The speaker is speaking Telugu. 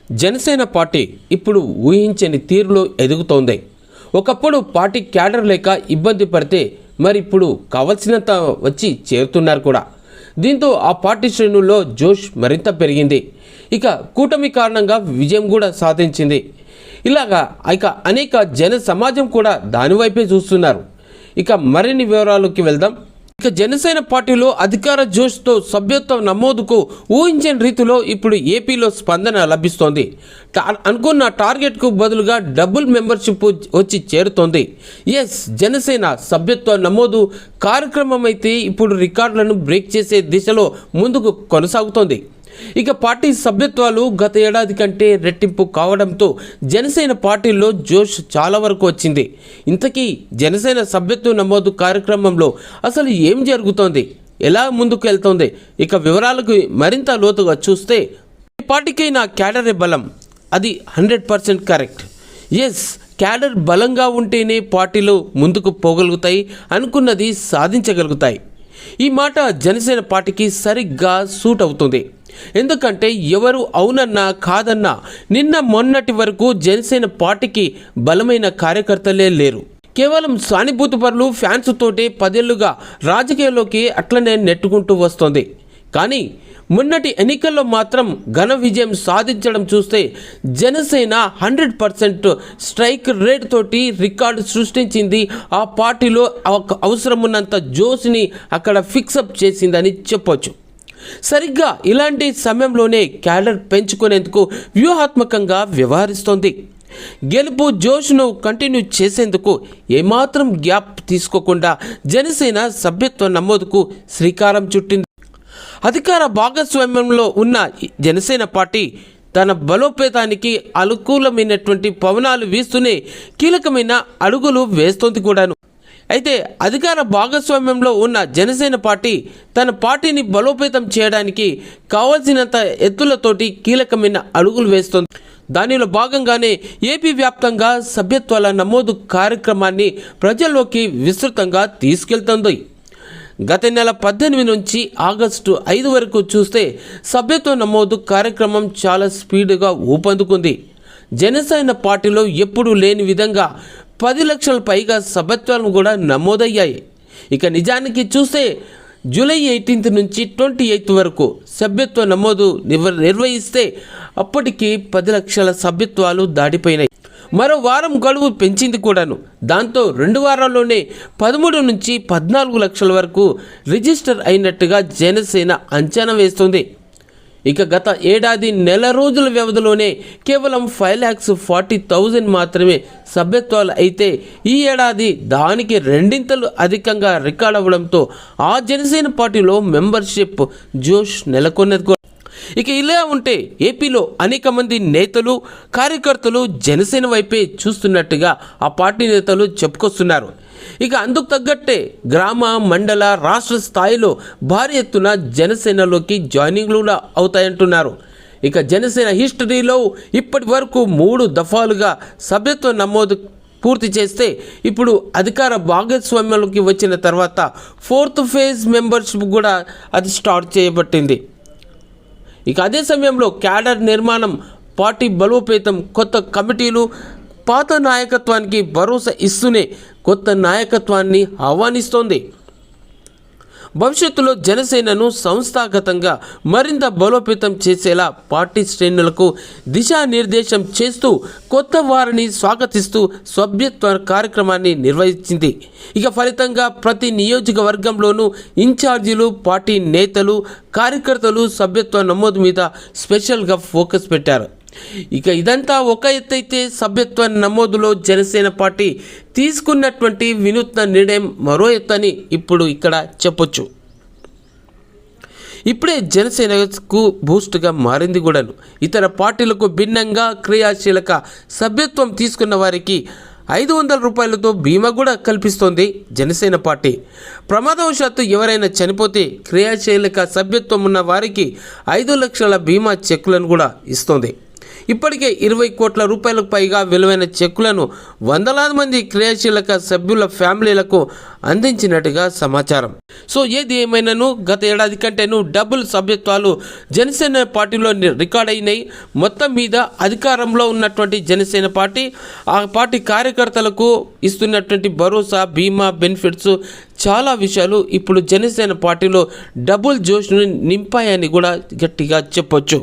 జనసేన పార్టీ ఇప్పుడు ఊహించని తీరులో ఎదుగుతోంది. ఒకప్పుడు పార్టీ క్యాడర్ లేక ఇబ్బంది పడితే మరి ఇప్పుడు కావలసినంత వచ్చి చేరుతున్నారు కూడా. దీంతో ఆ పార్టీ శ్రేణుల్లో జోష్ మరింత పెరిగింది. ఇక కూటమి కారణంగా విజయం కూడా సాధించింది. ఇలాగా అనేక జన సమాజం కూడా దానివైపే చూస్తున్నారు. ఇక మరిన్ని వివరాలకి వెళ్దాం. ఇక జనసేన పార్టీలో అధికార జోష్తో సభ్యత్వ నమోదుకు ఊహించని రీతిలో ఇప్పుడు ఏపీలో స్పందన లభిస్తోంది. అనుకున్న టార్గెట్కు బదులుగా డబుల్ మెంబర్షిప్ వచ్చి చేరుతోంది. జనసేన సభ్యత్వ నమోదు కార్యక్రమం అయితే ఇప్పుడు రికార్డులను బ్రేక్ చేసే దిశలో ముందుకు కొనసాగుతోంది. ఇక పార్టీ సభ్యత్వాలు గత ఏడాది కంటే రెట్టింపు కావడంతో జనసేన పార్టీలో జోష్ చాలా వరకు వచ్చింది. ఇంతకీ జనసేన సభ్యత్వ నమోదు కార్యక్రమంలో అసలు ఏం జరుగుతోంది, ఎలా ముందుకు వెళ్తోంది? ఇక వివరాలకు మరింత లోతుగా చూస్తే, పార్టీకైనా క్యాడరే బలం, అది 100% కరెక్ట్. క్యాడర్ బలంగా ఉంటేనే పార్టీలు ముందుకు పోగలుగుతాయి, అనుకున్నది సాధించగలుగుతాయి. ఈ మాట జనసేన పార్టీకి సరిగ్గా సూట్ అవుతుంది. ఎందుకంటే ఎవరు అవునన్నా కాదన్నా నిన్న మొన్నటి వరకు జనసేన పార్టీకి బలమైన కార్యకర్తలే లేరు. కేవలం సానుభూతిపరులు, ఫ్యాన్స్ తోటే 10 ఏళ్లుగా రాజకీయాల్లోకి అట్లనే నెట్టుకుంటూ వస్తోంది. కానీ మొన్నటి ఎన్నికల్లో మాత్రం ఘన విజయం సాధించడం చూస్తే జనసేన 100% స్ట్రైక్ రేట్ తోటి రికార్డు సృష్టించింది. ఆ పార్టీలో అవసరమున్నంత జోష్ని అక్కడ ఫిక్సప్ చేసిందని చెప్పొచ్చు. సరిగ్గా ఇలాంటి సమయంలోనే క్యాడర్ పెంచుకునేందుకు వ్యూహాత్మకంగా వ్యవహరిస్తోంది. గెలుపు జోష్ను కంటిన్యూ చేసేందుకు ఏమాత్రం గ్యాప్ తీసుకోకుండా జనసేన సభ్యత్వ నమోదుకు శ్రీకారం చుట్టింది. అధికార భాగస్వామ్యంలో ఉన్న జనసేన పార్టీ తన బలోపేతానికి అనుకూలమైనటువంటి పవనాలు వీస్తూనే కీలకమైన అడుగులు వేస్తోంది కూడాను. అయితే అధికార భాగస్వామ్యంలో ఉన్న జనసేన పార్టీ తన పార్టీని బలోపేతం చేయడానికి కావాల్సినంత ఎత్తులతోటి కీలకమైన అడుగులు వేస్తోంది. దానిలో భాగంగానే ఏపీ వ్యాప్తంగా సభ్యత్వాల నమోదు కార్యక్రమాన్ని ప్రజల్లోకి విస్తృతంగా తీసుకెళ్తోంది. గత నెల 18 నుంచి ఆగస్టు 5 వరకు చూస్తే సభ్యత్వ నమోదు కార్యక్రమం చాలా స్పీడ్గా ఊపందుకుంది. జనసేన పార్టీలో ఎప్పుడూ లేని విధంగా 10 లక్షల పైగా సభ్యత్వాలు కూడా నమోదయ్యాయి. ఇక నిజానికి చూస్తే జూలై 18 నుంచి 28 వరకు సభ్యత్వ నమోదు నిర్వహిస్తే అప్పటికి 10 లక్షల సభ్యత్వాలు దాటిపోయినాయి. మరో వారం గడువు పెంచింది కూడాను. దాంతో 2 వారాల్లోనే 13 నుంచి 14 లక్షల వరకు రిజిస్టర్ అయినట్టుగా జనసేన అంచనా వేస్తుంది. ఇక గత ఏడాది నెల రోజుల వ్యవధిలోనే కేవలం 5,40,000 మాత్రమే సభ్యత్వాలు అయితే ఈ ఏడాది దానికి 2 అధికంగా రికార్డ్ అవ్వడంతో ఆ జనసేన పార్టీలో మెంబర్షిప్ జోష్ నెలకొన్నది. ఇక ఇలా ఉంటే ఏపీలో అనేక మంది నేతలు, కార్యకర్తలు జనసేన వైపే చూస్తున్నట్టుగా ఆ పార్టీ నేతలు చెప్పుకొస్తున్నారు. ఇక అందుకు తగ్గట్టే గ్రామ, మండల, రాష్ట్ర స్థాయిలో భారీ ఎత్తున జనసేనలోకి జాయినింగ్లు అవుతాయంటున్నారు. ఇక జనసేన హిస్టరీలో ఇప్పటి వరకు 3 దఫాలుగా సభ్యత్వ నమోదు పూర్తి చేస్తే ఇప్పుడు అధికార భాగస్వామ్యంలోకి వచ్చిన తర్వాత 4th ఫేజ్ మెంబర్షిప్ కూడా అది స్టార్ట్ చేయబట్టింది. ఇక అదే సమయంలో క్యాడర్ నిర్మాణం, పార్టీ బలోపేతం, కొత్త కమిటీలు పాత నాయకత్వానికి భరోసా ఇస్తూనే కొత్త నాయకత్వాన్ని ఆహ్వానిస్తోంది. భవిష్యత్తులో జనసేనను సంస్థాగతంగా మరింత బలోపేతం చేసేలా పార్టీ శ్రేణులకు దిశానిర్దేశం చేస్తూ కొత్త వారిని స్వాగతిస్తూ సభ్యత్వ కార్యక్రమాన్ని నిర్వహించింది. ఇక ఫలితంగా ప్రతి నియోజకవర్గంలోనూ ఇన్ఛార్జీలు, పార్టీ నేతలు, కార్యకర్తలు సభ్యత్వ నమోదు మీద స్పెషల్గా ఫోకస్ పెట్టారు. ఇక ఇదంతా ఒక ఎత్తైతే సభ్యత్వ నమోదులో జనసేన పార్టీ తీసుకున్నటువంటి వినూత్న నిర్ణయం మరో ఎత్తని ఇప్పుడు ఇక్కడ చెప్పొచ్చు. ఇప్పుడే జనసేనకు బూస్ట్గా మారింది కూడాను. ఇతర పార్టీలకు భిన్నంగా క్రియాశీలక సభ్యత్వం తీసుకున్న వారికి 500 రూపాయలతో బీమా కూడా కల్పిస్తోంది జనసేన పార్టీ. ప్రమాదవశాత్తు ఎవరైనా చనిపోతే క్రియాశీలక సభ్యత్వం ఉన్న వారికి 5 లక్షల బీమా చెక్కులను కూడా ఇస్తోంది. ఇప్పటికే 20 కోట్ల రూపాయలకు పైగా విలువైన చెక్కులను వందలాది మంది క్రియాశీలక సభ్యుల ఫ్యామిలీలకు అందించినట్టుగా సమాచారం. సో ఏది ఏమైనాను గత ఏడాది కంటేను డబుల్ సభ్యత్వాలు జనసేన పార్టీలో రికార్డ్ అయినాయి. మొత్తం మీద అధికారంలో ఉన్నటువంటి జనసేన పార్టీ ఆ పార్టీ కార్యకర్తలకు ఇస్తున్నటువంటి భరోసా, బీమా, బెనిఫిట్స్ చాలా విషయాలు ఇప్పుడు జనసేన పార్టీలో డబుల్ జోష్ను నింపాయని కూడా గట్టిగా చెప్పొచ్చు.